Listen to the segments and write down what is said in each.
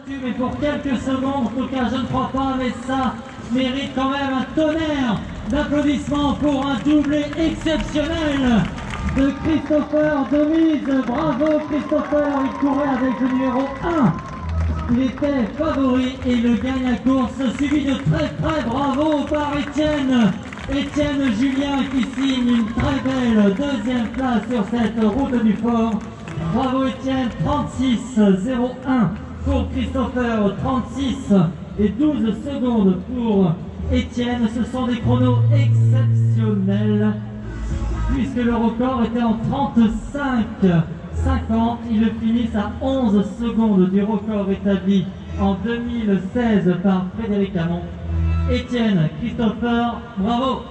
battu, mais pour quelques secondes, en tout cas je ne crois pas, mais ça mérite quand même un tonnerre d'applaudissements pour un doublé exceptionnel de Christopher Demise. Bravo Christopher, il courait avec le numéro 1. Il était favori et il gagne la course, suivi de très bravo par Étienne Julien qui signe une très belle deuxième place sur cette route du fort. Bravo Étienne, 36,01 pour Christopher, 36 et 12 secondes pour Étienne. Ce sont des chronos exceptionnels puisque le record était en 35,50. Ils finissent à 11 secondes du record établi en 2016 par Frédéric Hamon. Étienne, Christopher, bravo!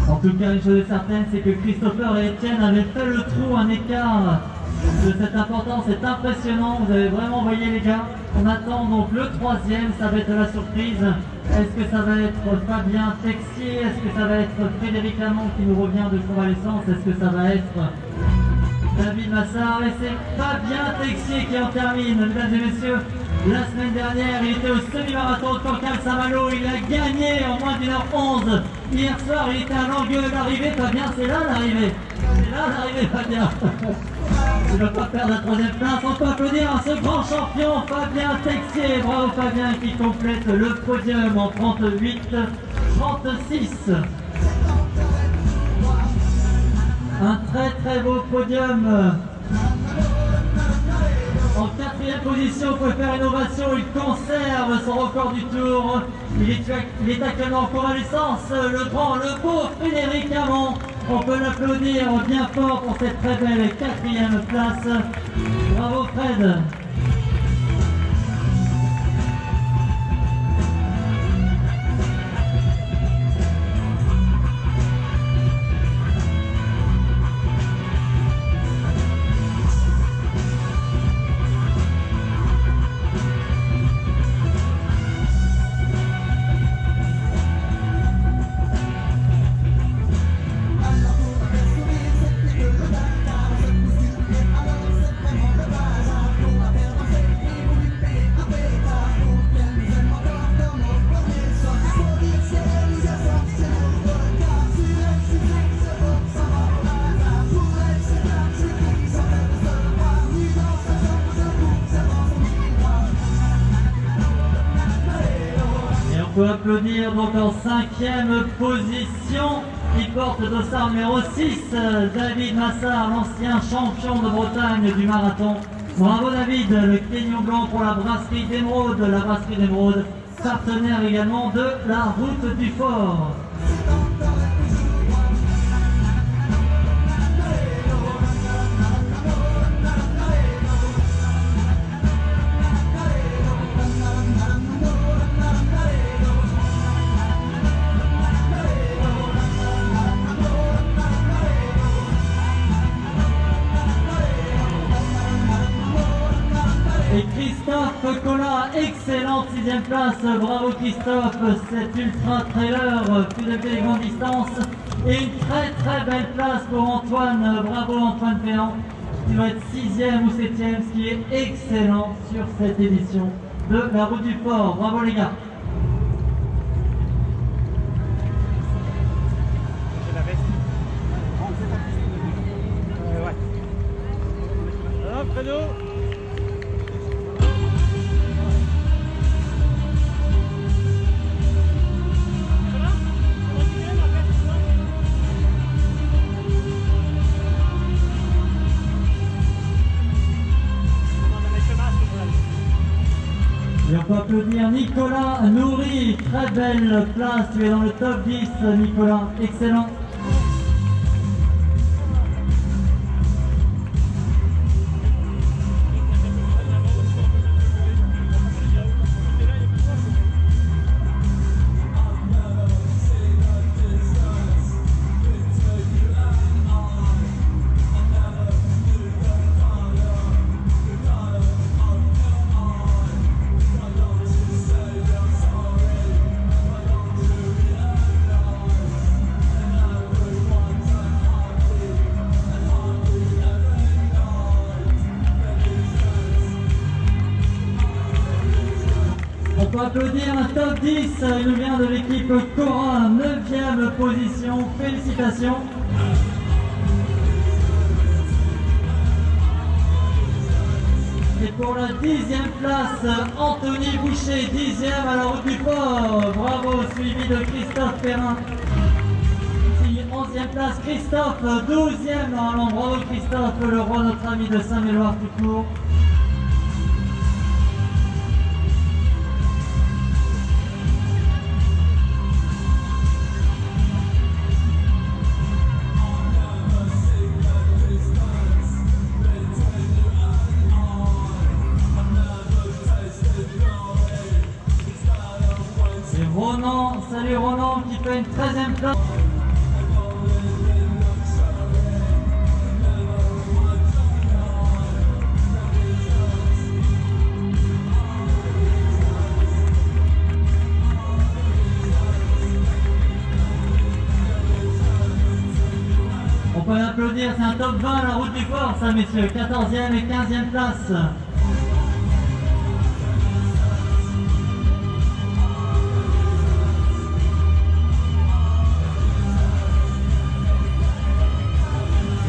En tout cas, une chose est certaine, c'est que Christopher et Étienne avaient fait le trou, un écart de cette importance, c'est impressionnant, vous avez vraiment voyé les gars. On attend donc le troisième, ça va être la surprise. Est-ce que ça va être Fabien Texier? Est-ce que ça va être Frédéric Hamon qui nous revient de convalescence? Est-ce que ça va être David Massard? Et c'est Fabien Texier qui en termine, mesdames et messieurs. La semaine dernière, il était au semi-marathon de Cancale-Saint-Malo, il a gagné en moins d'1h11. Hier soir, il était à l'angle d'arrivée. Fabien, c'est là l'arrivée. C'est là l'arrivée, Fabien. Il ne va pas perdre la troisième place. On peut applaudir à ce grand champion, Fabien Texier. Bravo Fabien qui complète le podium en 38-36. Un très beau podium. En quatrième position, il peut faire une ovation, il conserve son record du tour. Il est actuellement en convalescence, le grand, le beau Frédéric Hamon. On peut l'applaudir bien fort pour cette très belle quatrième place. Bravo Fred. On peut applaudir donc en cinquième position, il porte dossard numéro 6, David Massard, l'ancien champion de Bretagne du marathon. Bravo David, le clignon blanc pour la brasserie d'Émeraude, partenaire également de la route du fort. Et Christophe Collat, excellente sixième place, bravo Christophe, cet ultra trailer, plus de longue distance. Et une très belle place pour Antoine, bravo Antoine Péan, qui doit être 6e ou 7e, ce qui est excellent sur cette édition de la route du fort, bravo les gars. Je l'avais chrono. Et on peut applaudir Nicolas Nourri, très belle place, tu es dans le top 10 Nicolas, excellent. On peut applaudir un top 10, il nous vient de l'équipe Cora, 9e position, félicitations. Et pour la 10e place, Anthony Boucher, 10e à la route du port, bravo, suivi de Christophe Perrin. 11e place, Christophe, 12e normalement, bravo Christophe, le roi, notre ami de Saint-Méloire-tout-Court. Ronan, salut Ronan qui fait une 13e place. On peut l'applaudir, c'est un top 20 la route du port ça messieurs, 14e et 15e place.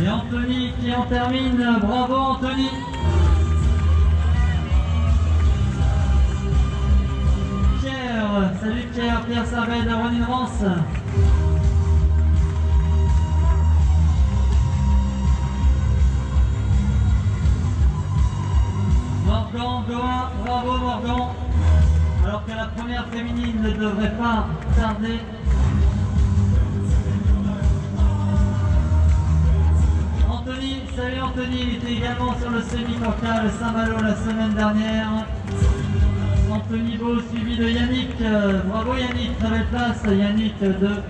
Et Anthony qui en termine, bravo Anthony. Pierre, salut Pierre, Pierre Savet de Ronin-Rance. Morgan, Goa, bravo Morgan. Alors que la première féminine ne devrait pas tarder. Anthony, salut Anthony, il était également sur le semi-corcal Saint-Malo la semaine dernière. Anthony Beau suivi de Yannick, bravo Yannick, très belle place, Yannick de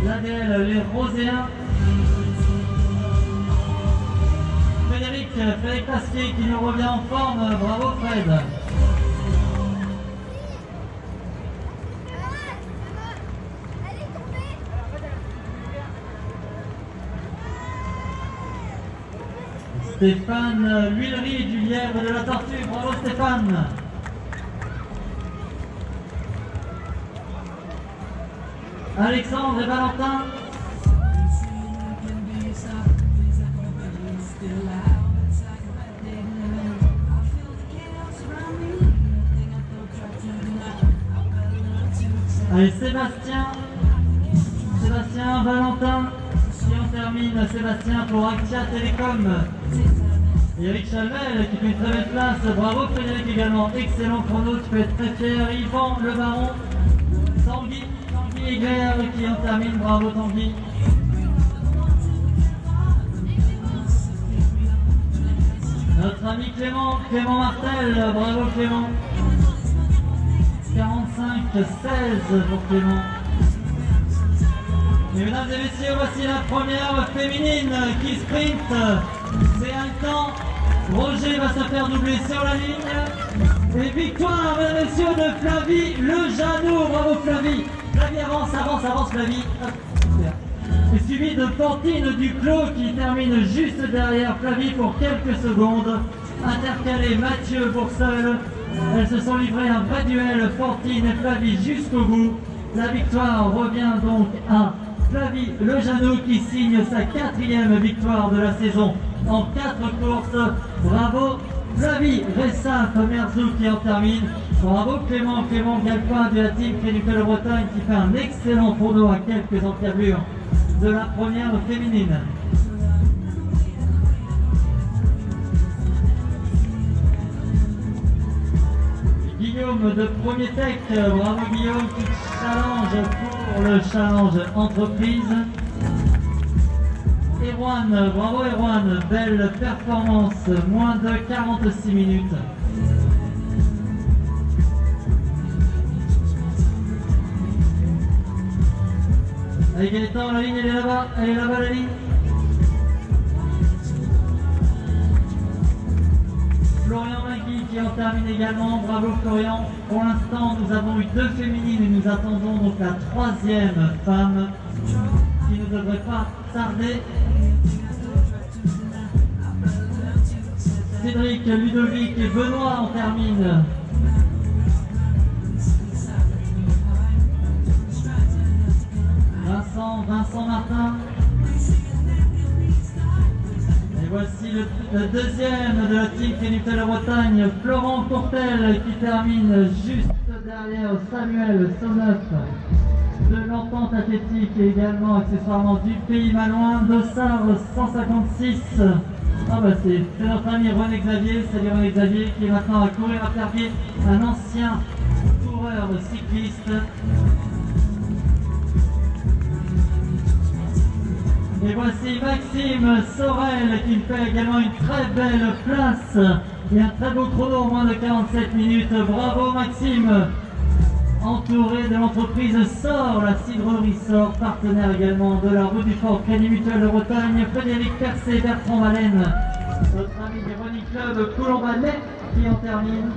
l'ADL, les Roséens. Frédéric Pasquier qui nous revient en forme, bravo Fred. Stéphane L'Huilerie du Lièvre de la Tortue, bravo Stéphane. Alexandre et Valentin. Allez Sébastien, Valentin, si on termine Sébastien pour Actia Télécom. Et Eric Chalvel qui fait une très belle place, bravo Frédéric également, excellent chrono, tu peux être très fier. Yvan Le Baron, Tanguy Egler qui en termine, bravo Tanguy. Notre ami Clément Martel, bravo Clément. 45-16 pour Clément. Et mesdames et messieurs, voici la première féminine qui sprint. C'est un temps. Roger va se faire doubler sur la ligne. Et victoire, mesdames et messieurs, de Flavie Lejeanneau. Bravo Flavie. Flavie avance Flavie. Et suivi de Fantine Duclos qui termine juste derrière Flavie pour quelques secondes. Intercalé Mathieu Bourseul. Elles se sont livrées un vrai duel, Fantine et Flavie jusqu'au bout. La victoire revient donc à Flavie Lejanou qui signe sa 4e victoire de la saison en 4 courses. Bravo Flavie. Ressaf Merzou qui en termine. Bravo Clément Galpin de la team Crédit Bretagne qui fait un excellent tournoi à quelques encablures de la première féminine. Guillaume de Premier Tech, bravo Guillaume qui challenge pour le challenge entreprise. Erwan, bravo Erwan, belle performance, moins de 46 minutes. Allez Gaëtan, la ligne elle est là-bas la ligne. Florian Magui qui en termine également, bravo Florian. Pour l'instant nous avons eu 2 féminines et nous attendons donc la 3e femme qui ne devrait pas tarder. Cédric, Ludovic et Benoît en terminent. Vincent Martin. Et voici le 2e de la team Crédit Bretagne, Florent Courtel qui termine juste derrière Samuel Sonneuf de l'Entente Athlétique et également accessoirement du Pays Malouin. Dossard 156. Ah bah c'est notre ami René Xavier, salut René Xavier qui est maintenant à courir à faire pied, un ancien coureur cycliste. Et voici Maxime Sorel qui fait également une très belle place et un très beau chrono en moins de 47 minutes. Bravo Maxime, entouré de l'entreprise SOR, la cidrerie SOR, partenaire également de la Route du Fort, Crédit Mutuel de Bretagne, Frédéric Percé, Bertrand Valène, notre ami du Running Club Coulombanet qui en termine.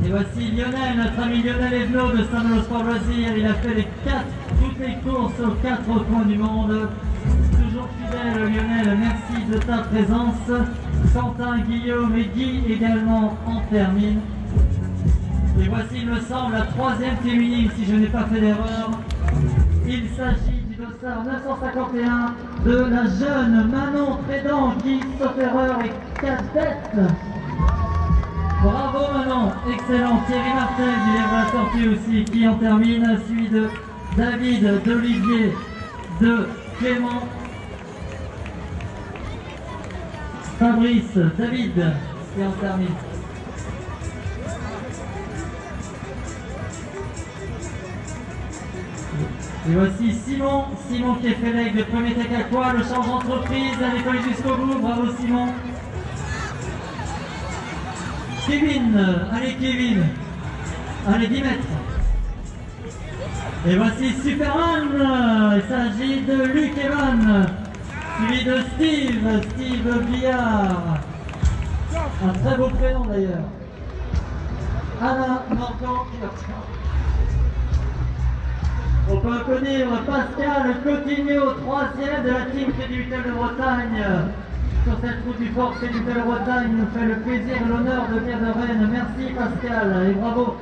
Et voici Lionel, notre ami Lionel Evenot de Saint-Malo Sport Loisirs. Il a fait toutes les courses aux 4 coins du monde. Toujours fidèle Lionel, merci de ta présence. Quentin, Guillaume et Guy également en terminent. Et voici, il me semble, la 3e féminine si je n'ai pas fait d'erreur. Il s'agit du dossard 951 de la jeune Manon Trédan qui, sauf erreur, est cadette. Bravo Manon, excellent. Thierry Martel du Livre de la Tortue aussi qui en termine, suivi de David, d'Olivier, de Clément, Fabrice, David qui en termine. Et voici Simon qui est fait l'aigle de Premier Tech Aqua, le change entreprise, elle est collée jusqu'au bout, bravo Simon. Kevin, allez 10 mètres. Et voici Superman, il s'agit de Luc Evan, suivi de Steve Billard. Un très beau prénom d'ailleurs. Anna Morgan. On peut applaudir Pascal Cotigno, 3e de la team Crédit Mutuel de Bretagne. Sur cette route du Fort Crédit Mutuel de Bretagne, il nous fait le plaisir et l'honneur de venir de Rennes. Merci Pascal et bravo.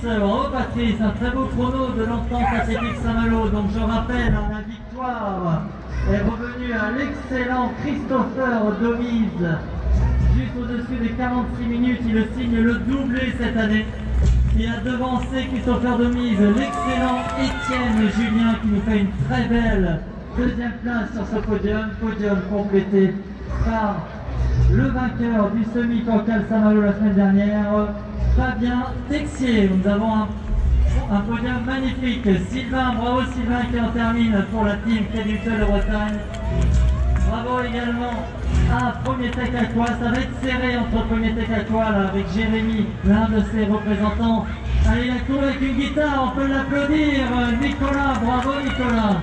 Bravo Patrice, un très beau chrono de l'Entente Athlétique Saint-Malo. Donc je rappelle, la victoire est revenue à l'excellent Christopher Domise. Juste au-dessus des 46 minutes, il signe le doublé cette année. Il a devancé Christopher Domise, l'excellent Étienne Julien qui nous fait une très belle 2e place sur ce podium complété par le vainqueur du semi-Cancale Saint-Malo la semaine dernière, Fabien Texier. Nous avons un podium magnifique. Sylvain, bravo Sylvain qui en termine pour la team Crédit Mutuel de Bretagne. Bravo également à Premier Tech Aqua. Ça va être serré entre Premier Tech Aqua là, avec Jérémy, l'un de ses représentants. Allez, il a couru avec une guitare, on peut l'applaudir. Nicolas, bravo Nicolas.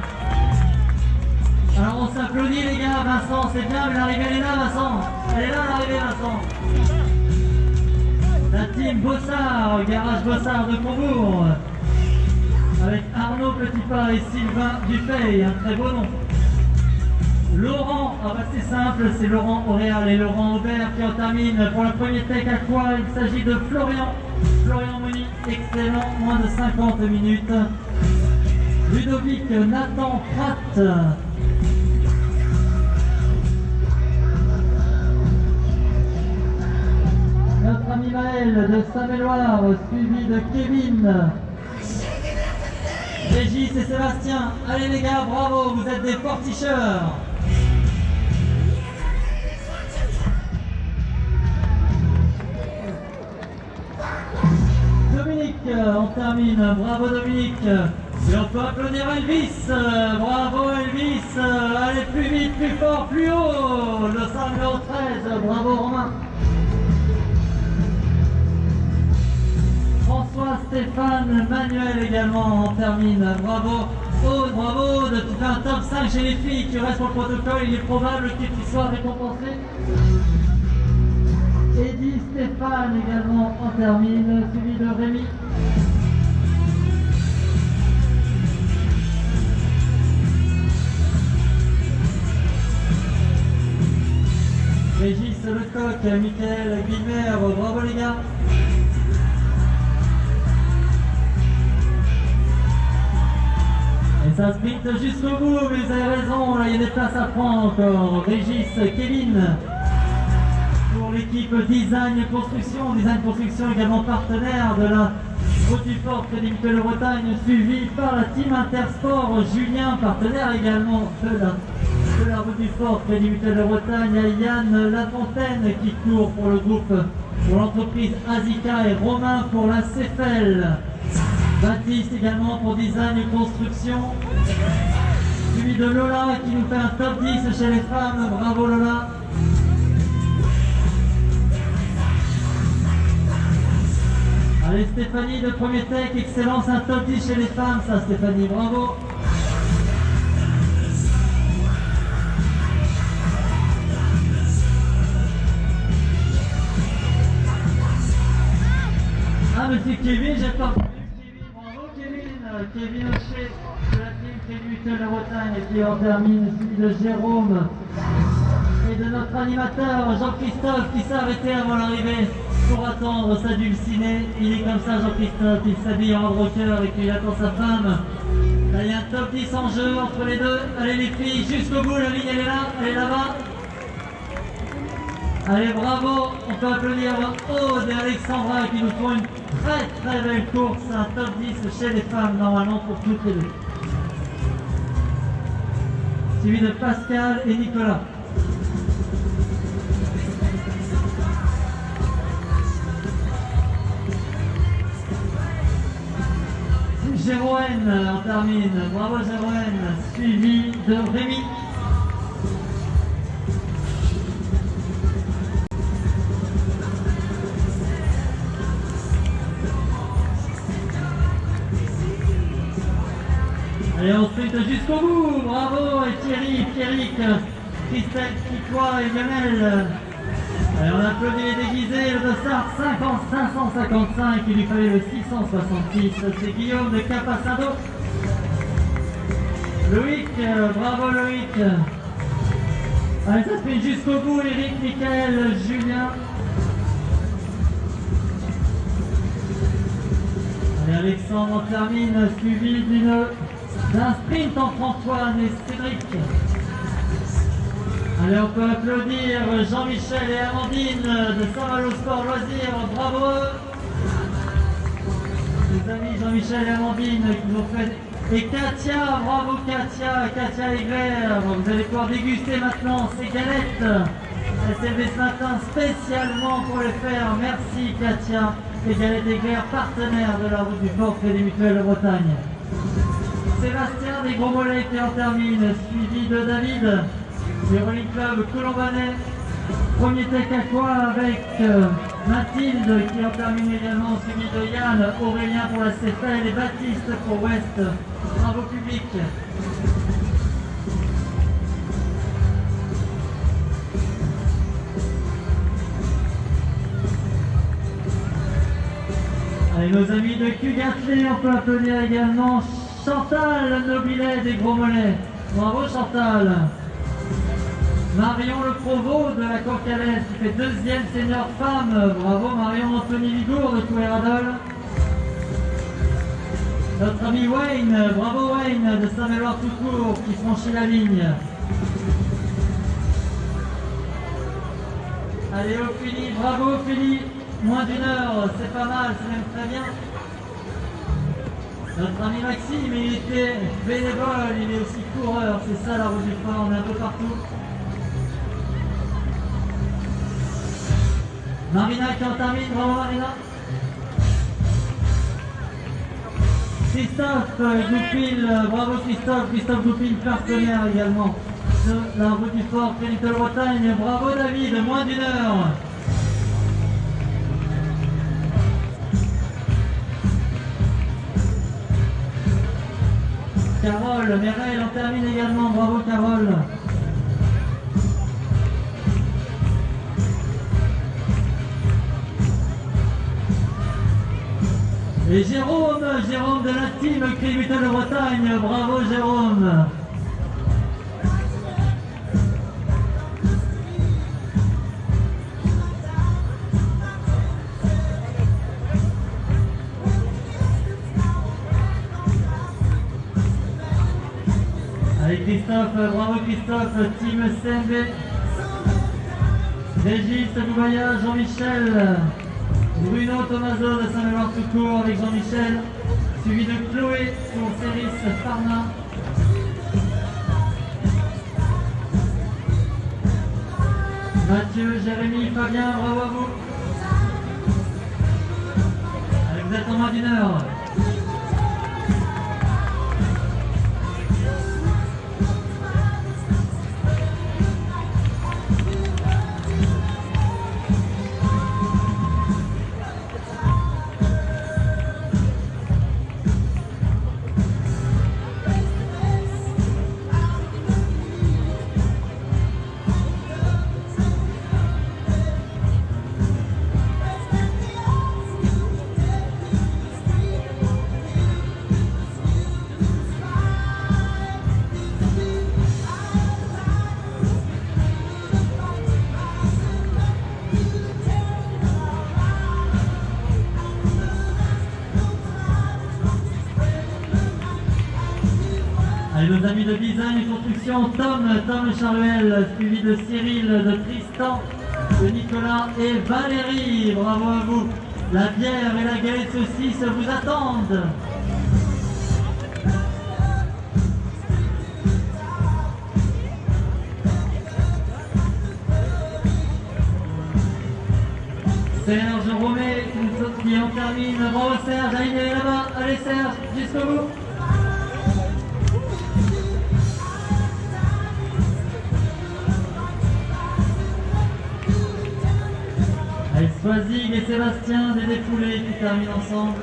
Alors on s'applaudit les gars, Vincent, c'est bien, mais l'arrivée elle est là Vincent. Elle est là l'arrivée Vincent. La team Bossard, garage Bossard de Combourg. Avec Arnaud Petitpas et Sylvain Dufay, un très beau nom. Laurent, c'est simple, c'est Laurent Auréal et Laurent Aubert qui en terminent pour le premier take à quoi. Il s'agit de Florian Moni, excellent, moins de 50 minutes. Ludovic Nathan Pratt. Notre ami Maël de Saint-Méloire, suivi de Kevin. Régis et Sébastien, allez les gars, bravo, vous êtes des forticheurs. Dominique, on termine, bravo Dominique. Et on peut applaudir Elvis, bravo Elvis, allez plus vite, plus fort, plus haut, le sang numéro 13, bravo Romain. François, Stéphane, Manuel également, on termine, bravo. Aude, bravo Aude, tu fais un top 5 chez les filles, tu restes pour le protocole, il est probable que tu sois récompensé. Eddy, Stéphane également, on termine, suivi de Rémi. Régis Lecoq, Mickaël Guilbert, bravo les gars. Et ça sprint jusqu'au bout, mais vous avez raison, là il y a des places à prendre encore. Régis, Kevin, pour l'équipe Design Construction également partenaire de la Route du Fort Crédit Mutuel de Bretagne, suivi par la team Intersport, Julien, partenaire également de la Route du Fort Crédit Mutuel de Bretagne, Yann Lafontaine qui court pour le groupe, pour l'entreprise Azika et Romain pour la CFL. Baptiste également pour Design et Construction, suivi de Lola qui nous fait un top 10 chez les femmes, bravo Lola. Allez Stéphanie de Premier Tech, excellence, un top 10 chez les femmes, ça Stéphanie, bravo. Ah monsieur Kevin, j'ai pas vu Kevin, bravo Kevin Hochet de la team Crédit Mutuel de Bretagne qui en termine, suivi de Jérôme et de notre animateur Jean-Christophe qui s'est arrêté avant l'arrivée pour attendre sa dulcinée. Il est comme ça Jean-Christophe, il s'habille en rocker et puis il attend sa femme. Là il y a un top 10 en jeu entre les deux. Allez les filles, jusqu'au bout, la ligne elle est là, elle est là-bas. Allez bravo, on peut applaudir Aude et Alexandra qui nous font une très belle course, un top 10 chez les femmes normalement pour toutes les deux. Suivi de Pascal et Nicolas. Jéroen, on termine, bravo Jéroen, suivi de Rémi. Allez, on sprint jusqu'au bout, bravo, et Thierry, Pierrick, Christelle, Picois et Lionel. Allez, on applaudit les déguisés, le dossard 555, il lui fallait le 666, c'est Guillaume de Capassado. Loïc, bravo Loïc. Allez, ça sprint jusqu'au bout, Eric, Michael, Julien. Allez, Alexandre, on termine, suivi d'un sprint entre Antoine et Cédric. Allez, on peut applaudir Jean-Michel et Amandine de Saint-Malo Sport Loisirs, bravo eux. Les amis Jean-Michel et Amandine qui nous ont fait... Et Katia, bravo Katia Egler, vous allez pouvoir déguster maintenant ces galettes. Elle s'est levée ce matin spécialement pour les faire, merci Katia. Les galettes Egler, partenaire de la Route du Fort Crédit Mutuel de Bretagne. Sébastien des Gros Mollets qui en termine, suivi de David du Rolling Club Colombanais. Premier tech à quoi avec Mathilde qui en termine également, suivi de Yann, Aurélien pour la CFL et Baptiste pour West. Bravo public. Allez, nos amis de Cugatley, on peut applaudir également Chantal Nobilet des Gros Mollets. Bravo Chantal. Marion Le Provost de la Corcalès qui fait deuxième senior femme. Bravo Marion. Anthony Ligour de Couéradol. Notre ami Wayne, bravo Wayne de Saint-Méloire-tout-Court qui franchit la ligne. Allez Ophélie, bravo Ophélie, moins d'une heure, c'est pas mal, c'est même très bien. Notre ami Maxime, il était bénévole, il est aussi coureur, c'est ça la route du fort, on est un peu partout. Marina qui en termine, bravo Marina. Christophe Goupil, bravo Christophe Goupil, partenaire également de la route du fort Little-Bretagne, bravo David, moins d'une heure. Carole, Merel en termine également, bravo Carole. Et Jérôme de la team Cributel de Bretagne, bravo Jérôme. Allez Christophe, bravo Christophe, team CMB. Régis Goubaya, Jean-Michel. Bruno Tomaso de Saint-Méloire-tout-Court avec Jean-Michel, suivi de Chloé pour Céris Farna. Mathieu, Jérémy, Fabien, bravo à vous. Allez, vous êtes en moins d'une heure. Allez, nos amis de design et construction, Tom Charuel, suivi de Cyril, de Tristan, de Nicolas et Valérie, bravo à vous. La bière et la galette saucisse vous attendent. Serge Romé qui en termine, bravo Serge, allez, il est là-bas, allez Serge, jusqu'au bout. Avec Swazig et Sébastien des Défoulés qui terminent ensemble.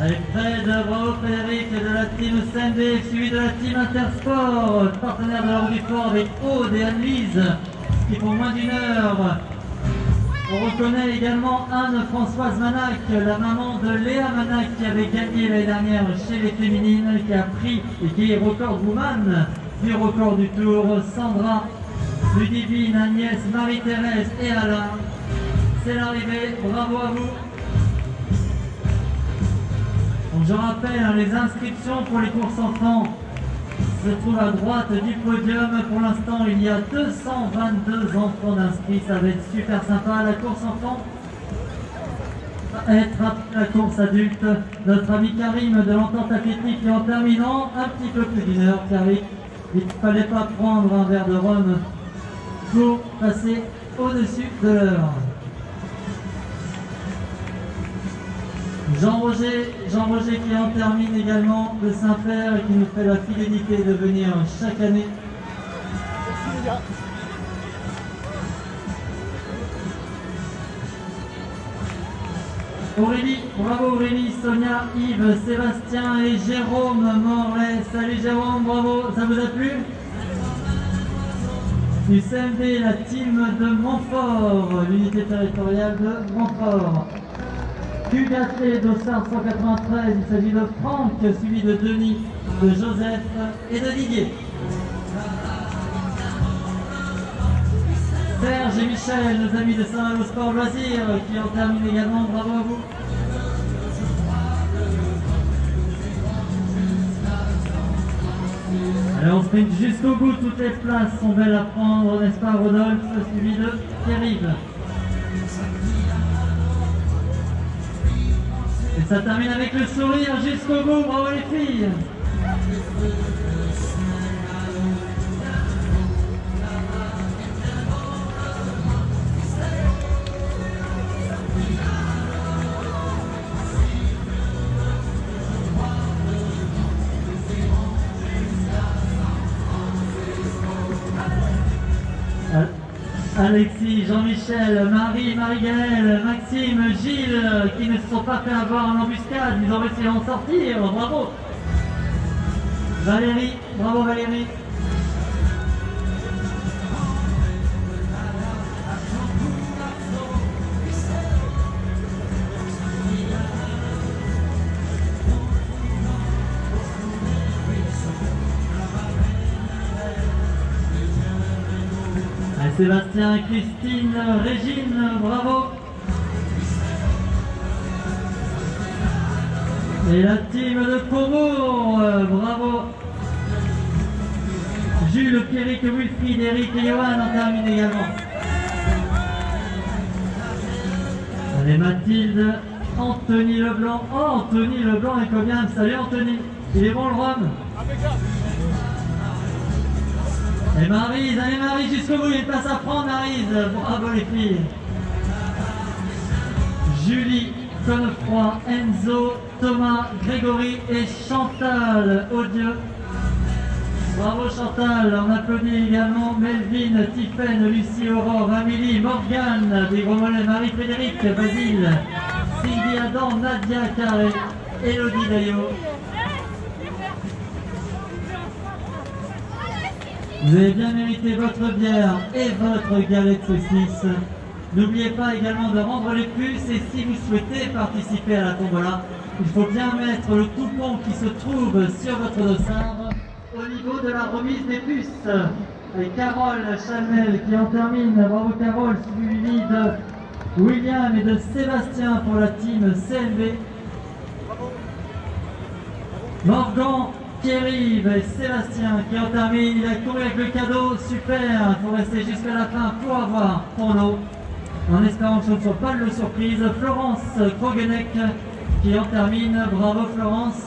Avec Fred, bravo Frédéric de la team CND, suivi de la team Intersport, partenaire de la route du fort avec Aude et Anne-Lise, qui font moins d'une heure. On reconnaît également Anne-Françoise Manac, la maman de Léa Manac, qui avait gagné l'année dernière chez les féminines, qui a pris et qui est record woman du record du tour. Sandra, Ludivine, Agnès, Marie-Thérèse et Alain. C'est l'arrivée, bravo à vous. Donc je rappelle, les inscriptions pour les courses enfants se trouvent à droite du podium. Pour l'instant, il y a 222 enfants d'inscrits. Ça va être super sympa. La course enfant va être la course adulte. Notre ami Karim de l'Entente Athlétique et en terminant un petit peu plus d'une heure, Karim, il ne fallait pas prendre un verre de rhum pour passer au-dessus de l'heure. Jean-Roger qui en termine également de Saint-Père et qui nous fait la fidélité de venir chaque année. Aurélie, bravo Aurélie, Sonia, Yves, Sébastien et Jérôme Morlaix. Salut Jérôme, bravo, ça vous a plu? Du CMD, la team de Montfort, l'unité territoriale de Montfort. QKT Dossard 193, il s'agit de Franck, suivi de Denis, de Joseph et de Didier. Serge et Michel, nos amis de Saint-Malo Sport Loisirs, qui en terminent également, bravo à vous. Allez, on sprint jusqu'au bout, toutes les places sont belles à prendre, n'est-ce pas Rodolphe, suivi de Pierre-Yves. Et ça termine avec le sourire jusqu'au bout, bravo les filles. Alexis, Jean-Michel, Marie, Marie-Gaëlle, Maxime, Gilles, qui ne se sont pas fait avoir en embuscade, ils ont réussi à en sortir, bravo. Valérie, bravo Valérie. Sébastien, Christine, Régine, bravo. Et la team de Comour, bravo. Jules, Pierrick, Wilfried, Eric et Johan en terminent également. Allez, Mathilde, Anthony Leblanc. Oh, Anthony Leblanc est combien? Salut Anthony, il est bon le rhum? Et Maryse, allez Maryse jusqu'au bout, il y a une place à prendre Maryse, bravo les filles. Julie, Connefroy, Enzo, Thomas, Grégory et Chantal Odieux. Bravo Chantal, on applaudit également Melvin, Tiffaine, Lucie, Aurore, Amélie, Morgane, des gros mollets, Marie-Frédéric, Basile, Cindy Adam, Nadia Carré, Elodie Daillot. Vous avez bien mérité votre bière et votre galette saucisse. N'oubliez pas également de rendre les puces et si vous souhaitez participer à la tombola, il faut bien mettre le coupon qui se trouve sur votre dossard au niveau de la remise des puces. Et Carole Chanel qui en termine, bravo Carole, suivi de William et de Sébastien pour la team CLV. Morgan, Pierre-Yves et Sébastien qui en terminent, il a couru avec le cadeau, super, il faut rester jusqu'à la fin pour avoir ton lot, en espérant que ce ne soit pas le surprise. Florence Krogenek qui en termine, bravo Florence.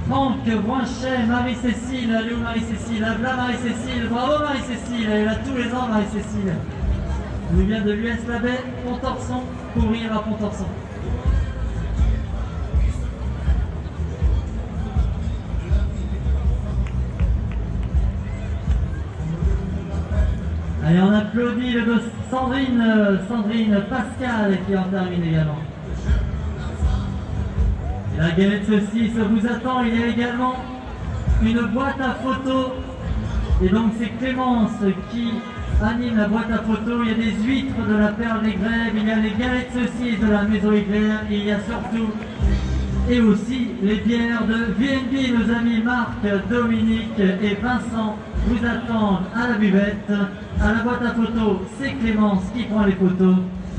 Franck Voinchet, Marie-Cécile, allez où Marie-Cécile? Là Marie-Cécile, bravo Marie-Cécile, elle est là tous les ans Marie-Cécile. Elle vient de l'US Labet, Pontorson, courir à Pontorson. Allez, on applaudit le gosse Sandrine Pascal qui en termine également. Et la galette saucisse vous attend, il y a également une boîte à photos. Et donc c'est Clémence qui anime la boîte à photos. Il y a des huîtres de la Perle des Grèves, il y a les galettes saucisses de la Maison Éclair, et il y a surtout et aussi les bières de VNB. Nos amis Marc, Dominique et Vincent vous attendent à la buvette. À la boîte à photos, c'est Clémence qui prend les photos.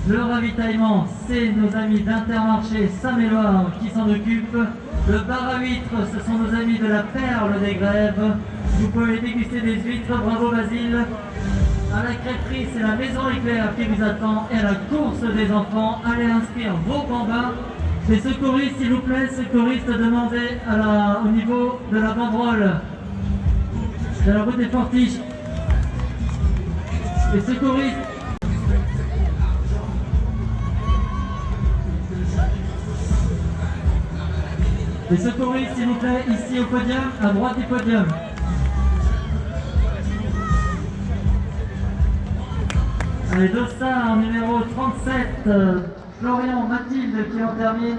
Le ravitaillement, c'est nos amis d'Intermarché Saint-Méloire qui s'en occupent. Le bar à huîtres, ce sont nos amis de la Perle des Grèves. Vous pouvez déguster des huîtres, bravo Basile. À la crêperie, c'est la Maison Éclair qui vous attend. Et à la course des enfants, allez inscrire vos bambins. Les secouristes, s'il vous plaît, secouristes, demandez au niveau de la banderole de la route des Fortiches. Les secouristes. Les secouristes, s'il vous plaît, ici au podium, à droite du podium. Allez, Dossard, numéro 37, Florian Mathilde qui en termine.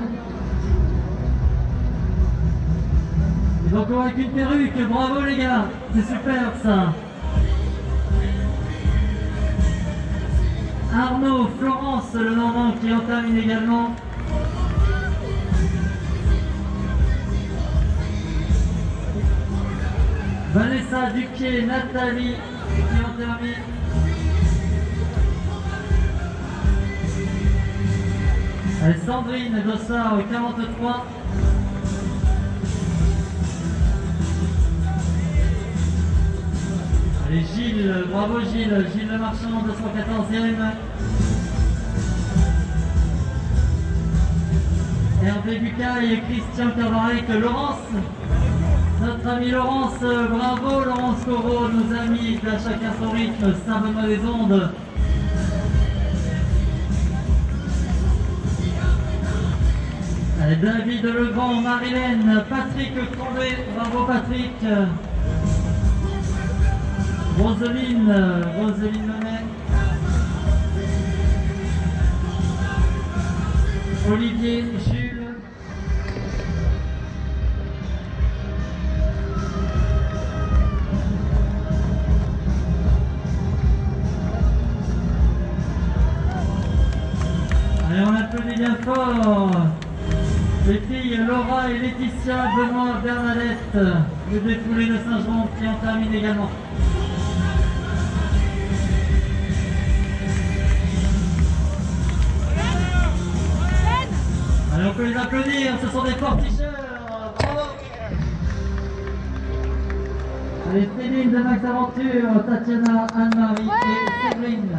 Ils vont courir avec une perruque, bravo les gars, c'est super ça. Arnaud, Florence, le Normand qui en termine également. Vanessa Duquier, Nathalie qui en termine. Allez, Sandrine Dossard, 43. Allez, Gilles, bravo Gilles, Gilles Le Marchand, 214e. Hervé Bucaille et Christian Cavarec, Laurence. Notre ami Laurence, bravo Laurence Corot, nos amis de Chacun son rythme, Saint-Benoît des Ondes. Allez, David Legrand, Marilène, Patrick Condé, bravo Patrick. Roseline Menet. Olivier, Jules. Allez, on applaudit bien fort les filles Laura et Laetitia, Benoît, Bernadette, les défoulés de Saint-Jean qui en terminent également. Allez, on peut les applaudir, ce sont des porticheurs, bravo. Allez, Céline de Max Aventure, Tatiana, Anne-Marie et Séverine.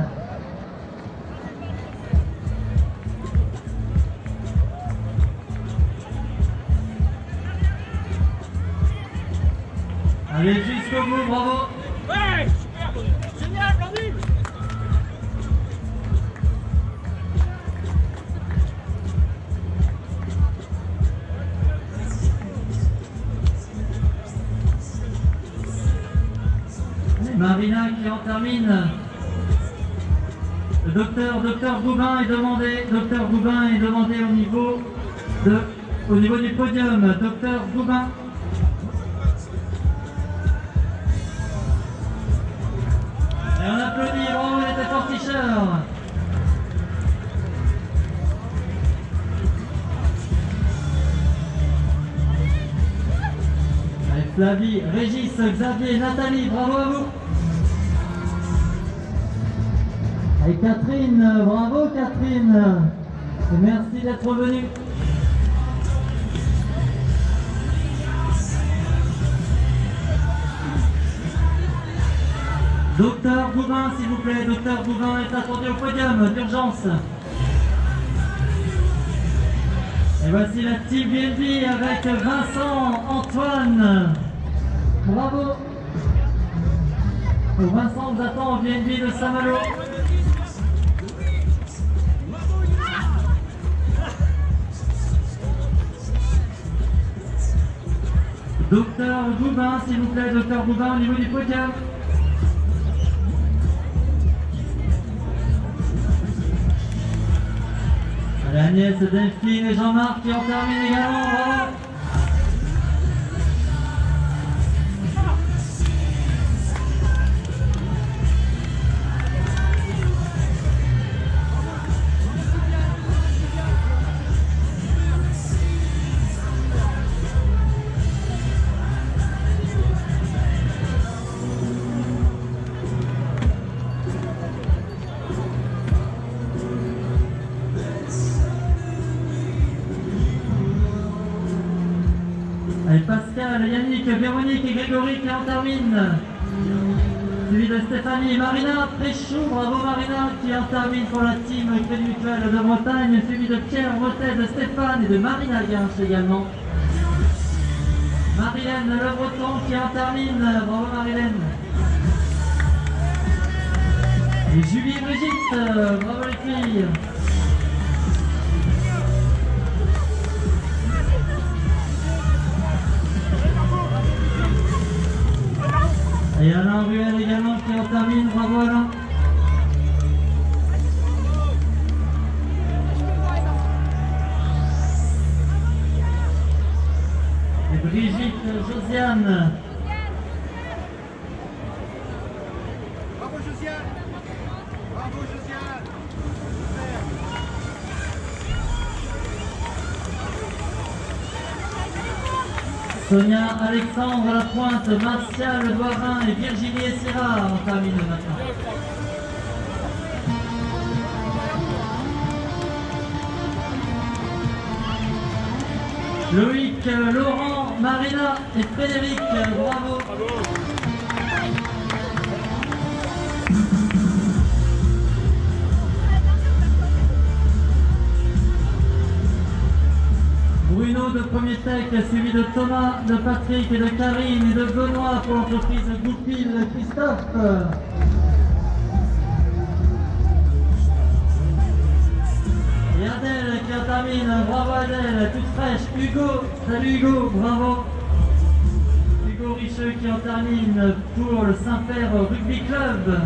Allez, jusqu'au bout, bravo. Ouais, super. Génial, Blandine. Marina qui en termine. Le docteur Goubin est demandé au niveau du podium. Docteur Goubin. Et on applaudit, bravo les porticheurs. Allez, Flavie, Régis, Xavier, Nathalie, bravo à vous. Allez, Catherine, bravo Catherine. Et merci d'être venue. Docteur Goubin, s'il vous plaît, Docteur Goubin est attendu au podium d'urgence. Et voici la team VNB avec Vincent, Antoine. Bravo. Vincent vous attend au VNB de Saint-Malo. Docteur Goubin, s'il vous plaît, Docteur Goubin au niveau du podium. Agnès, Delphine et Jean-Marc qui en terminent également, bravo. Allez, Pascal, Yannick, Véronique et Grégory qui en terminent. Suivi de Stéphanie, Marina Préchou, bravo Marina qui en termine pour la team Crédit Mutuel de Bretagne. Suivi de Pierre Rotet, de Stéphane et de Marina Guinche également. Marilène Le Breton qui en termine, bravo Marilène. Et Julie et Brigitte, bravo les filles. Et Alain Ruel également qui en termine, bravo Alain. Et Brigitte Josiane. Bravo Josiane. Bravo Josiane. Sonia Alexandre à la pointe, Martial Loirin et Virginie Essira en termine maintenant. Loïc, Laurent, Marina et Frédéric, bravo. Bruno de Premier Tech, suivi de Thomas, de Patrick et de Karine et de Benoît pour l'entreprise Goupil, Christophe. Et Adèle qui en termine, bravo Adèle, toute fraîche. Hugo, salut Hugo, bravo. Hugo Richeux qui en termine pour le Saint-Père Rugby Club.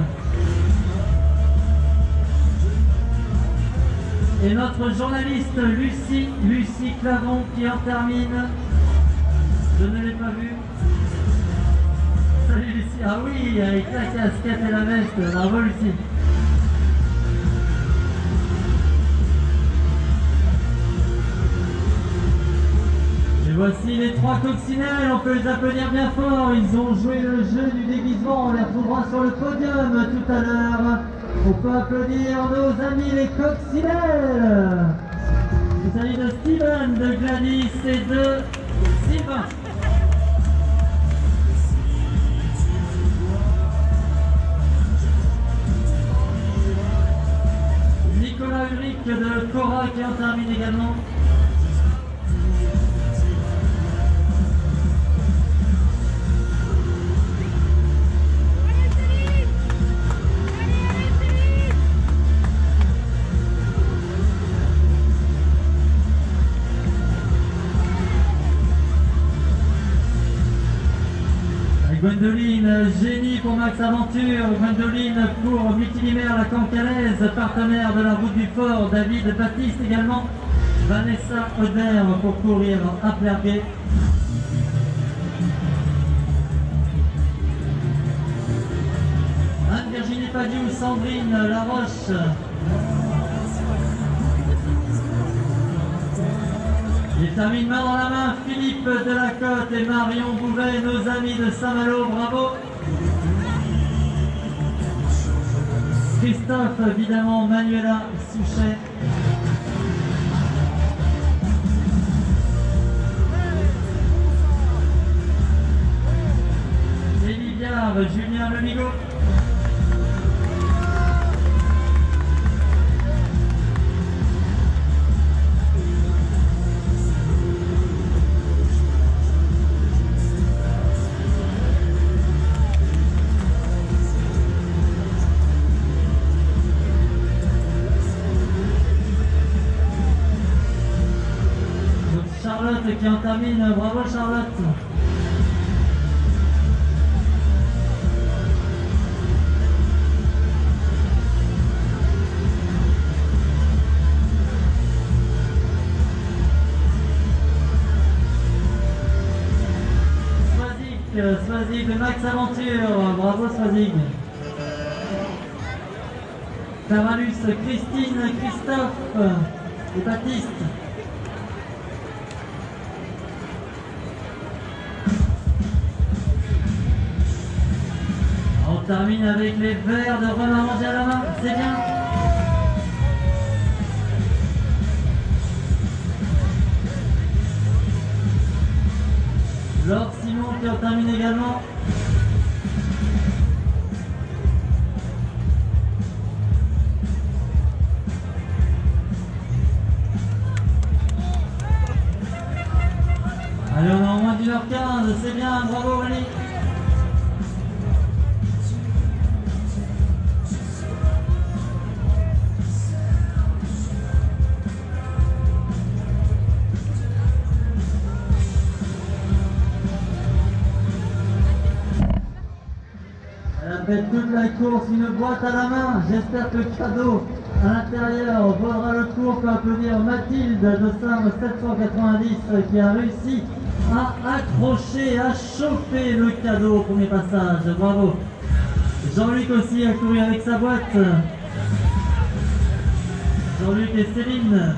Et notre journaliste Lucie Clavon qui en termine. Je ne l'ai pas vue. Salut Lucie. Ah oui, avec la casquette et la veste. Bravo Lucie. Et voici les trois coccinelles, on peut les applaudir bien fort. Ils ont joué le jeu du déguisement, on les retrouvera sur le podium tout à l'heure. On peut applaudir nos amis les coccinelles. Il s'agit de Steven, de Gladys et de Sylvain. Nicolas Ulrich de Cora qui en termine également. Gwendoline, génie pour Max Aventure, Gwendoline pour Multilimaire la Cancalaise, partenaire de la route du Fort, David Baptiste également, Vanessa Oder pour courir à Plerguet. Anne-Virginie Padiou, Sandrine Laroche. Il termine main dans la main, Philippe Delacote et Marion Bouvet, nos amis de Saint-Malo, bravo. Christophe, évidemment, Manuela Souchet. Élie Viard, Julien Lemigo. Charlotte qui en termine, bravo Charlotte. Swazig de Max Aventure, bravo Swazig. Tamalus, Christine, Christophe et Baptiste. On termine avec les verres de Romain Manger à la main, c'est bien. Laure Simon qui en termine également. Allez, on est en moins d'1h15, c'est bien, bravo Aurélie. Elle a fait toute la course, une boîte à la main. J'espère que le cadeau à l'intérieur vaudra le coup. On peut applaudir Mathilde de Saint 790 qui a réussi a accroché, a chauffé le cadeau au premier passage. Bravo. Jean-Luc aussi a couru avec sa boîte. Jean-Luc et Céline.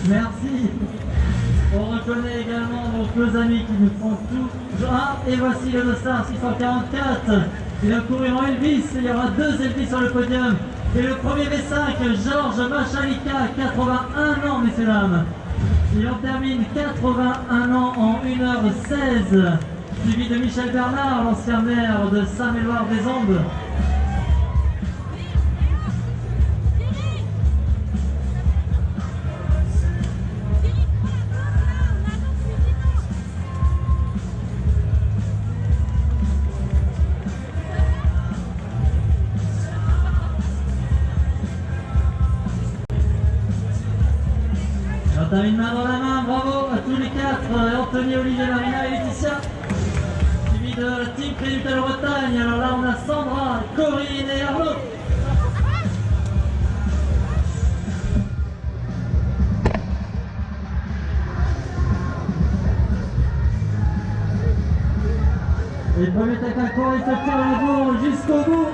Merci. On reconnaît également nos deux amis qui nous font tout. Et voici le dossard 644. Il a couru en Elvis. Il y aura deux Elvis sur le podium. Et le premier V5, Georges Machalika, 81 ans, messieurs dames. Il en termine 81 ans en 1h16. Suivi de Michel Bernard, l'ancien maire de Saint-Méloire-des-Ombes. On termine main dans la main, bravo à tous les quatre, Anthony, Olivier, Marina et Laetitia. Suivi de Team Crédit Bretagne, alors là on a Sandra, Corinne et Arnaud. Et le premier Takako, il se tire la bourre jusqu'au bout.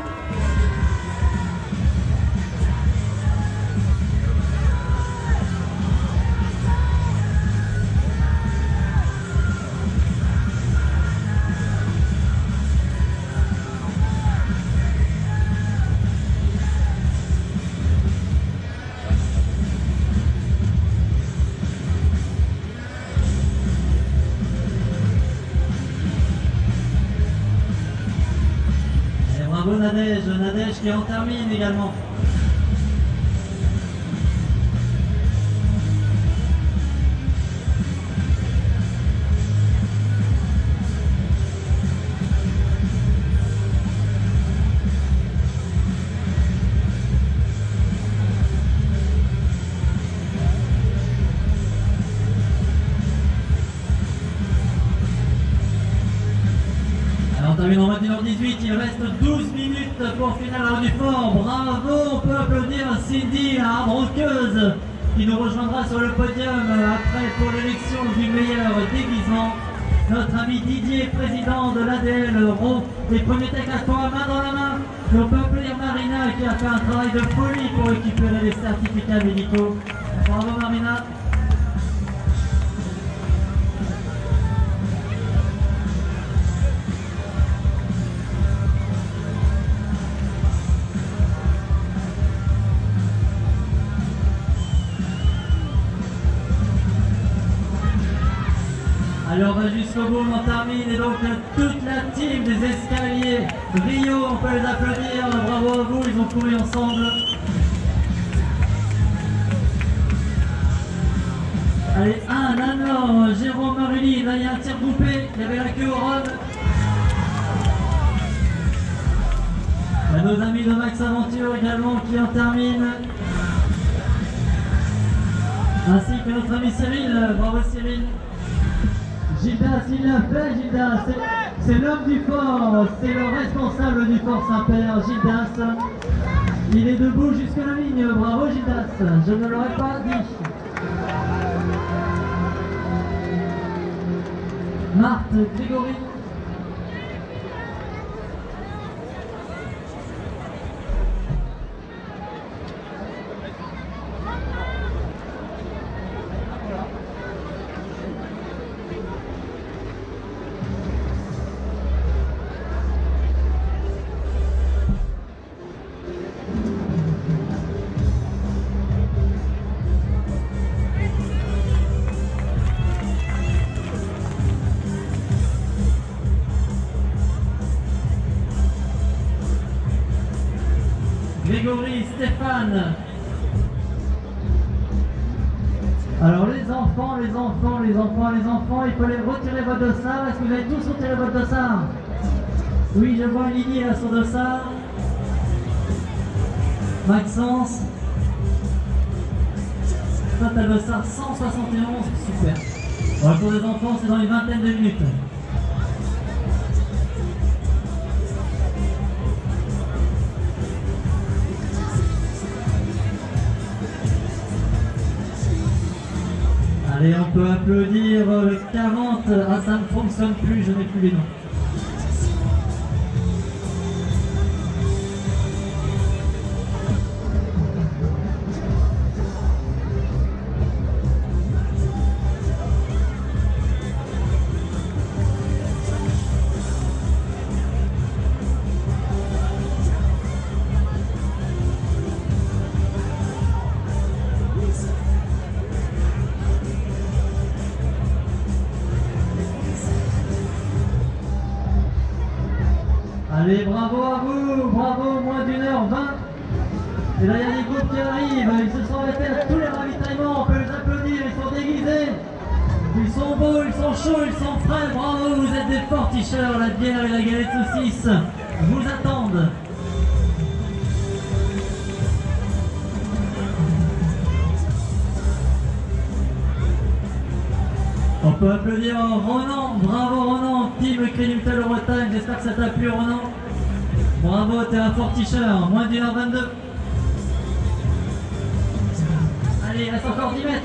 Bravo Nadège qui en termine également. On termine en 21h18, il reste 12 minutes pour finir la du fort. Bravo, on peut applaudir Cindy, la hard-rockeuse, qui nous rejoindra sur le podium après pour l'élection du meilleur déguisement. Notre ami Didier, président de l'ADL Euro, les premiers techs à toi, main dans la main. Et on peut applaudir Marina qui a fait un travail de folie pour récupérer les certificats médicaux. Bravo Marina. Allez, on va jusqu'au bout, on termine, et donc toute la team des escaliers Rio, on peut les applaudir, bravo à vous, ils ont couru ensemble. Allez, Anne-Laure, Jérôme, Maruline, là il y a un tir groupé, il y avait la queue au rhum. Il y a nos amis de Max Aventure également qui en terminent. Ainsi que notre ami Cyril, bravo Cyril. Gildas, il l'a fait, Gildas, c'est l'homme du fort, c'est le responsable du fort Saint-Père, Gildas. Il est debout jusqu'à la ligne, bravo Gildas, je ne l'aurais pas dit. Marthe, Grégory. Grégory, Stéphane. Alors les enfants, il faut les retirer votre dossard. Est-ce que vous avez tous retiré votre dossard? Oui, je vois Lydie là sur dossard. Maxence. Toi t'as le dossard 171, super. Bon, pour les enfants, c'est dans une vingtaine de minutes. Allez, Allez, on peut applaudir le 40. Ah, ça ne fonctionne plus, je n'ai plus les noms. Allez, bravo à vous, bravo, moins d'1h20. Et là, il y a des groupes qui arrivent, ils se sont arrêtés à tous les ravitaillements, on peut les applaudir, ils sont déguisés. Ils sont beaux, ils sont chauds, ils sont frais, bravo, vous êtes des forts t-shirts, la bière et la galette saucisse vous attendent. On peut applaudir Ronan, bravo Ronan, team Crénutel Bretagne, j'espère que ça t'a plu Ronan. Bravo, t'es un fort t-shirt, moins d'1h22. Allez, il reste encore 10 mètres.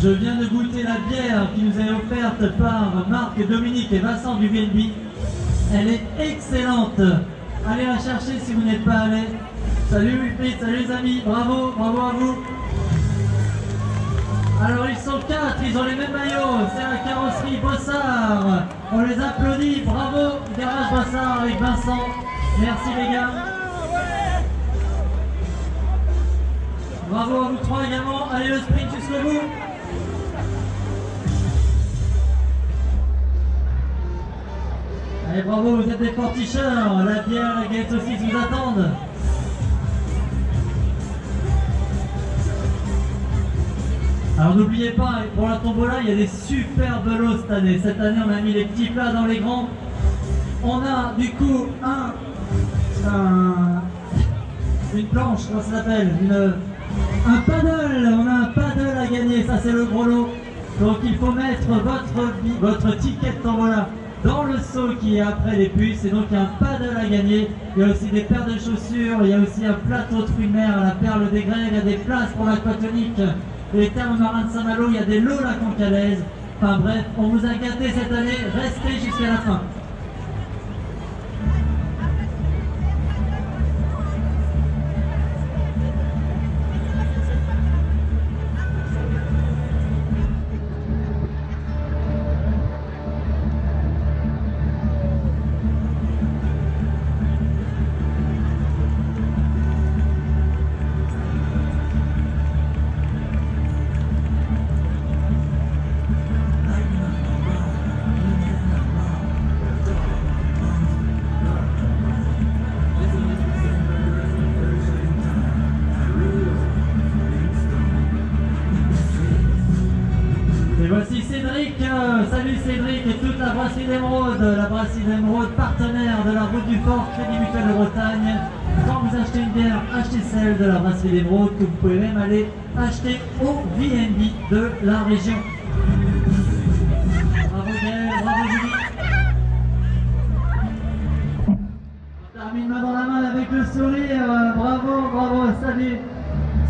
Je viens de goûter la bière qui nous est offerte par Marc, Dominique et Vincent du VNB. Elle est excellente. Allez la chercher si vous n'êtes pas allé. Salut Wilfried, salut les amis, bravo, bravo à vous. Alors ils sont 4, ils ont les mêmes maillots, c'est la carrosserie Bossard. On les applaudit, bravo, garage Bossard avec Vincent. Merci les gars. Bravo à vous trois également, allez le sprint jusqu'au bout. Allez, bravo, vous êtes des forts t-shirts, la bière, la galette saucisse vous attendent. Alors n'oubliez pas, pour la tombola, il y a des superbes lots cette année. Cette année, on a mis les petits plats dans les grands. On a du coup une planche, comment ça s'appelle, un paddle. On a un paddle à gagner, ça c'est le gros lot. Donc il faut mettre votre ticket de tombola dans le seau qui est après les puces, et donc il y a un paddle à gagner. Il y a aussi des paires de chaussures, il y a aussi un plateau de fruits de mer à la Perle des Grèves, il y a des places pour l'aquatonique, les thermes marins de Saint-Malo, il y a des lots la Concalaise. Enfin bref, on vous a gâté cette année, restez jusqu'à la fin. Et voici Cédric, salut Cédric et toute la brasserie d'Émeraude, partenaire de la Route du Fort, Crédit Mutuel de Bretagne. Quand vous achetez une bière, achetez celle de la brasserie d'Émeraude, que vous pouvez même aller acheter au VNB de la région. Bravo Gaël, bravo Julie. On termine main dans la main avec le sourire, bravo, bravo, salut.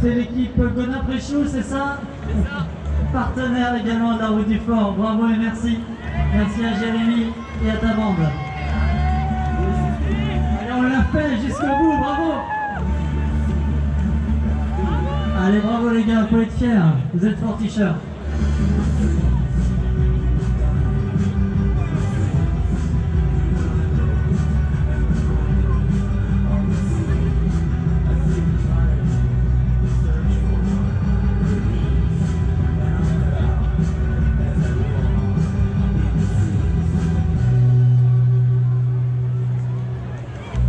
C'est l'équipe Gonin-Préchou, c'est ça? C'est ça. Partenaire également de la Route du Fort, bravo et merci. Merci à Jérémy et à ta bande. Allez, on l'a fait jusqu'au bout, bravo. Allez, bravo les gars, vous pouvez être fiers, vous êtes forts t-shirts.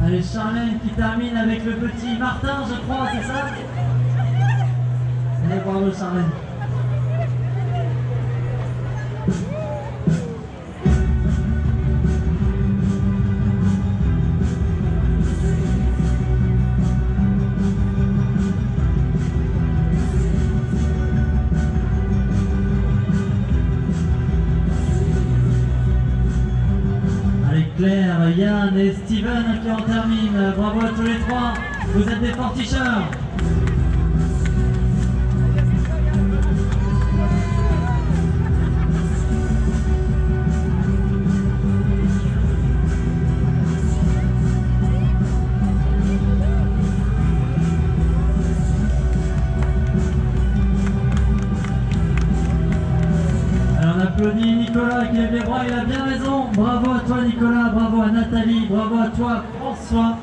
Allez, Charlène qui termine avec le petit Martin, je crois, c'est ça? Allez, bravo Charlène. Yann et Steven qui en terminent. Bravo à tous les trois, vous êtes des forticheurs. On applaudit Nicolas qui lève les bras, il a bien raison. Bravo à toi Nicolas, bravo à Nathalie, bravo à toi François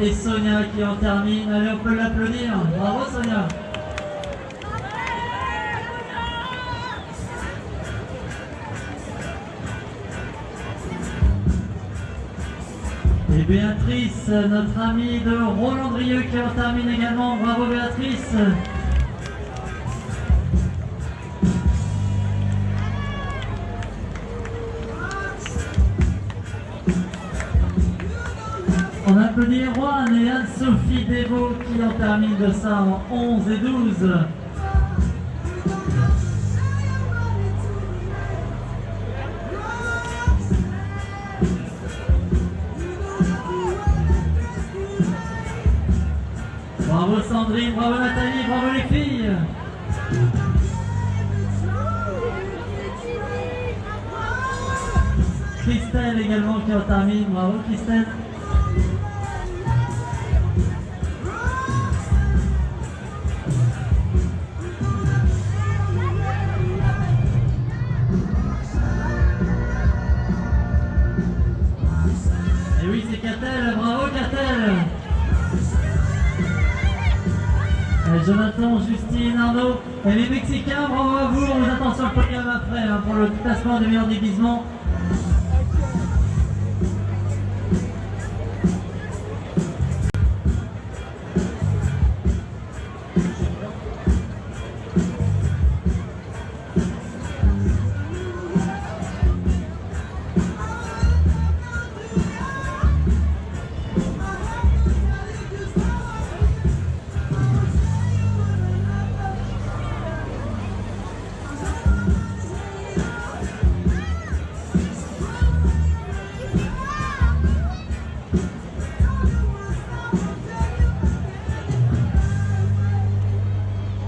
et Sonia qui en termine. Allez, on peut l'applaudir. Bravo Sonia. Et Béatrice, notre amie de Roland-Drieux qui en termine également. Bravo Béatrice. On applaudit Juan et Anne-Sophie Devaux qui en terminent de ça en 11 et 12. Bravo Sandrine, bravo Nathalie, bravo les filles. Christelle également qui en termine, bravo Christelle. Et oui, c'est Catel, bravo Catel. Jonathan, Justine, Arnaud et les Mexicains, bravo à vous, on vous attend sur le podium après hein, pour le classement des meilleurs déguisements.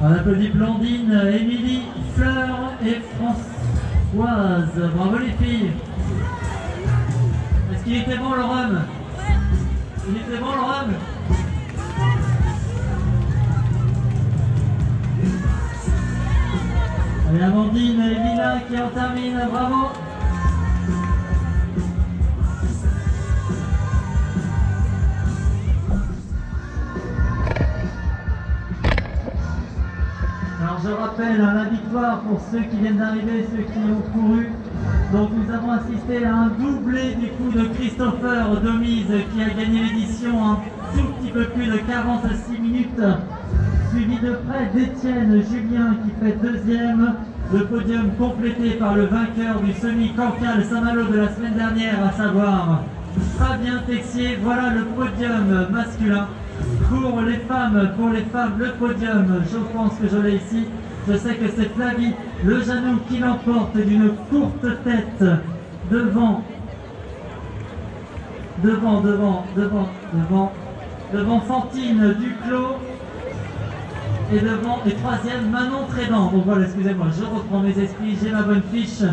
On applaudit Blandine, Émilie, Fleur et Françoise. Bravo les filles. Est-ce qu'il était bon le rhum? Il était bon le rhum? Allez, Amandine et Lila qui en terminent. Bravo. Alors je rappelle la victoire pour ceux qui viennent d'arriver, ceux qui ont couru. Donc nous avons assisté à un doublé du coup de Christopher Domise qui a gagné l'édition un tout petit peu plus de 46 minutes. Suivi de près d'Étienne Julien qui fait deuxième. Le podium complété par le vainqueur du semi-Cancale Saint-Malo de la semaine dernière, à savoir Fabien Texier. Voilà le podium masculin. Pour les femmes, le podium, je pense que je l'ai ici. Je sais que c'est Flavie Lejanou qui l'emporte d'une courte tête devant Fantine Duclos et troisième Manon Trédan. Donc voilà, excusez-moi, je reprends mes esprits, j'ai ma bonne fiche.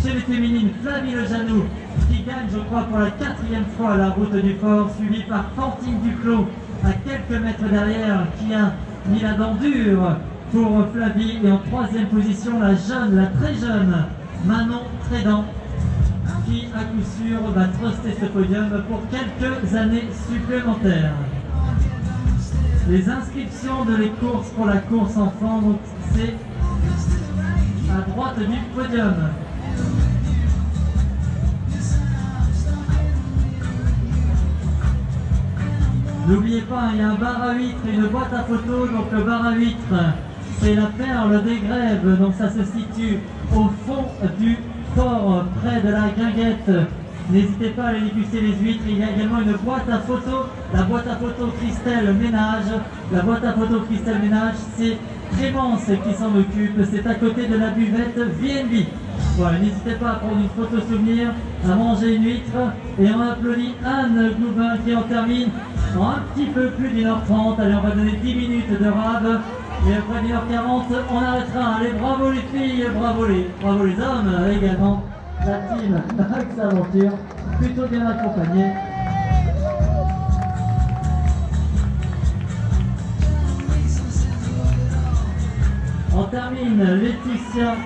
Chez les féminines, Flavie Lejanou qui gagne, je crois, pour la 4e fois la route du Fort, suivie par Fantine Duclos à quelques mètres derrière, qui a mis la dent dure pour Flavie. Et en 3e position, la très jeune Manon Trédan, qui à coup sûr va truster ce podium pour quelques années supplémentaires. Les inscriptions de les courses pour la course enfant, donc c'est à droite du podium. N'oubliez pas, il y a un bar à huîtres et une boîte à photos. Donc le bar à huîtres, c'est la Perle des Grèves. Donc ça se situe au fond du port, près de la guinguette. N'hésitez pas à aller déguster les huîtres. Il y a également une boîte à photos. La boîte à photos Christelle Ménage. La boîte à photos Christelle Ménage, c'est Clémence qui s'en occupe. C'est à côté de la buvette VNB. fois. Et n'hésitez pas à prendre une photo souvenir, à manger une huître. Et on applaudit Anne Goubin qui en termine en un petit peu plus d'1h30. Allez, on va donner 10 minutes de rab. Et après 1h40, on arrêtera. Allez, bravo les filles, bravo les hommes également. La team Axe Aventure, plutôt bien accompagnée. On termine Laetitia.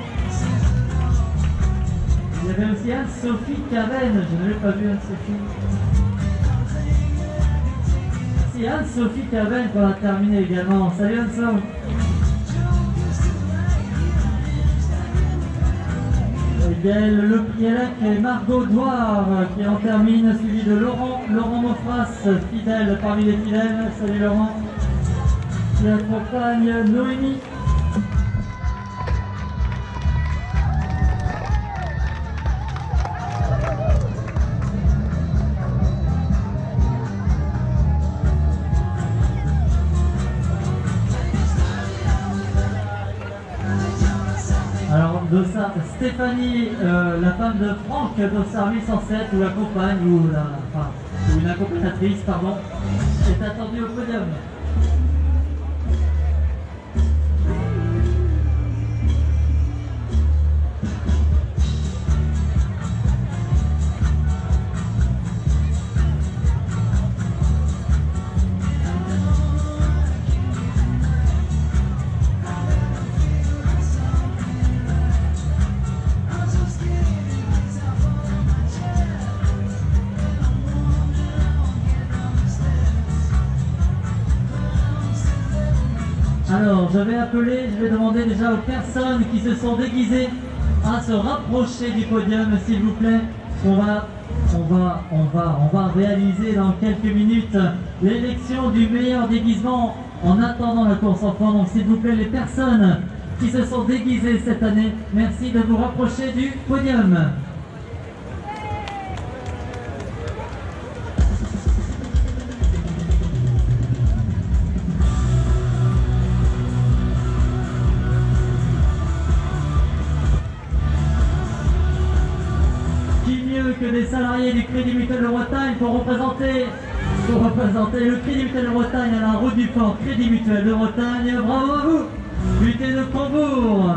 Il y avait aussi Anne-Sophie Caven, je ne l'ai pas vu Anne-Sophie. Si Anne-Sophie Caven qu'on a terminé également. Salut Anne-Sophie. Gaël Le Prielec et Margot Douard qui en termine, suivi de Laurent Mofras, fidèle parmi les fidèles. Salut Laurent. Qui accompagne Noémie. Alors Dossard, Stéphanie, la femme de Franck Dossard 807, ou la compagne, ou une accompagnatrice, pardon, est attendue au podium. Alors, je vais demander déjà aux personnes qui se sont déguisées à se rapprocher du podium, s'il vous plaît. On va réaliser dans quelques minutes l'élection du meilleur déguisement en attendant la course enfant. Donc, s'il vous plaît, les personnes qui se sont déguisées cette année, merci de vous rapprocher du podium. Que des salariés du Crédit Mutuel de Bretagne pour représenter le Crédit Mutuel de Bretagne à la route du port. Crédit Mutuel de Bretagne, bravo à vous. Buté de Cambourg.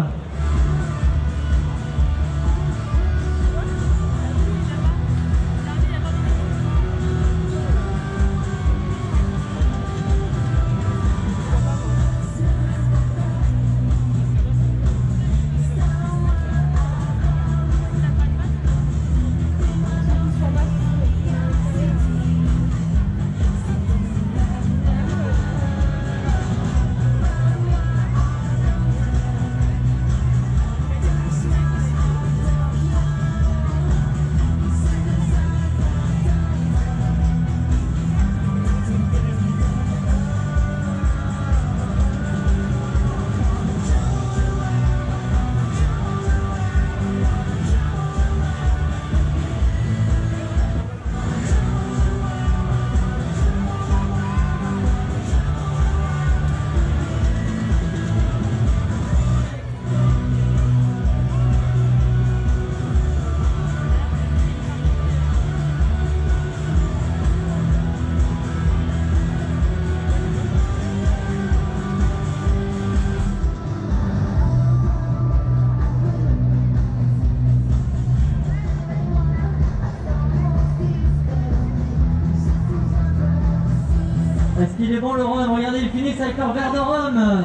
Est-ce qu'il est bon le rhum? Regardez, ils finissent avec leur verre de rhum.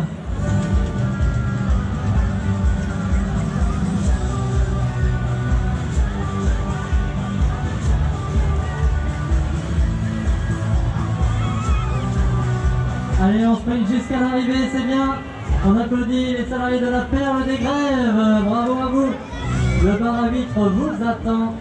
Allez, on sprint jusqu'à l'arrivée, c'est bien. On applaudit les salariés de la Perle des Grèves. Bravo à vous. Le bar à vitre vous attend.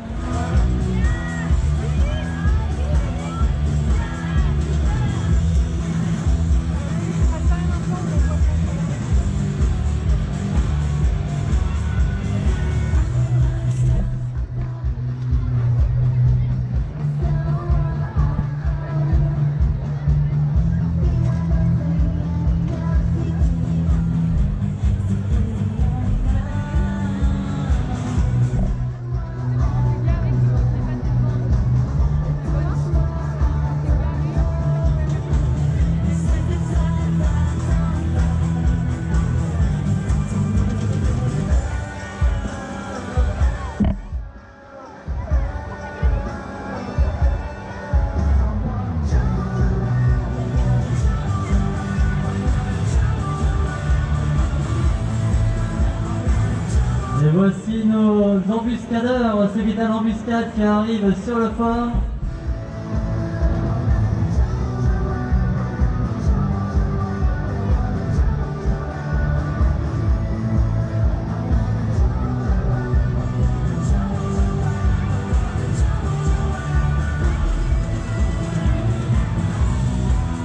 Et voici nos embuscadeurs, ceux qui étaient à l'embuscade qui arrivent sur le fort.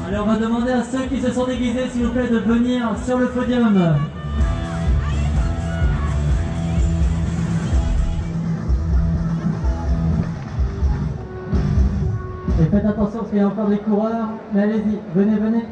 Allez, on va demander à ceux qui se sont déguisés, s'il vous plaît, de venir sur le podium. Et faites attention parce qu'il y a encore des coureurs, mais allez-y, venez, venez.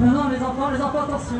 Non, non, les enfants, attention.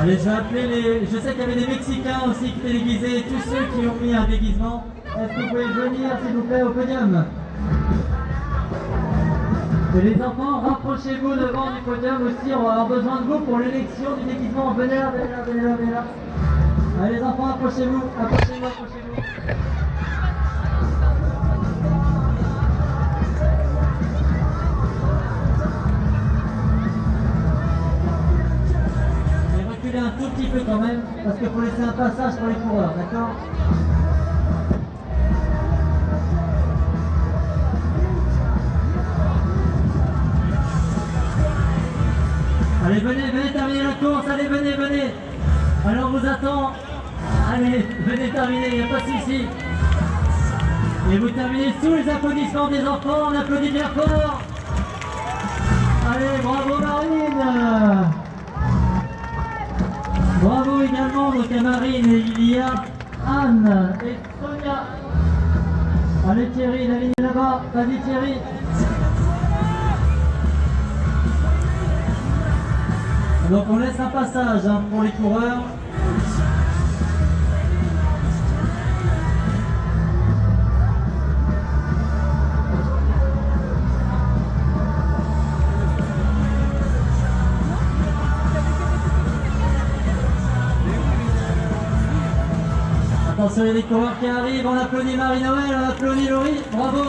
Allez, je vais appeler les... Je sais qu'il y avait des Mexicains aussi qui étaient déguisés, tous ceux qui ont mis un déguisement. Est-ce que vous pouvez venir, s'il vous plaît, au podium? Et les enfants, rapprochez-vous devant du podium aussi, on va avoir besoin de vous pour l'élection du déguisement. Venez là, venez là, venez là, venez là. Allez les enfants, approchez-vous, approchez-vous, approchez-vous. Un tout petit peu quand même, parce qu'il faut laisser un passage pour les coureurs, d'accord? Allez, venez, venez terminer la course, allez, venez, venez. Alors on vous attend. Allez, venez terminer, il n'y a pas de souci. Et vous terminez sous les applaudissements des enfants, on applaudit bien fort. Allez, bravo Marine. Bravo également donc à Marine, et il y a Anne et Sonia. Allez Thierry, la ligne est là-bas, vas-y Thierry. Donc on laisse un passage pour les coureurs. Attention, il y a des coureurs qui arrivent, on applaudit Marie-Noël, on applaudit Laurie, bravo.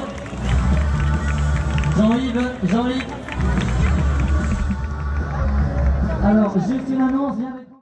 Jean-Yves. Alors, juste une annonce, viens avec moi.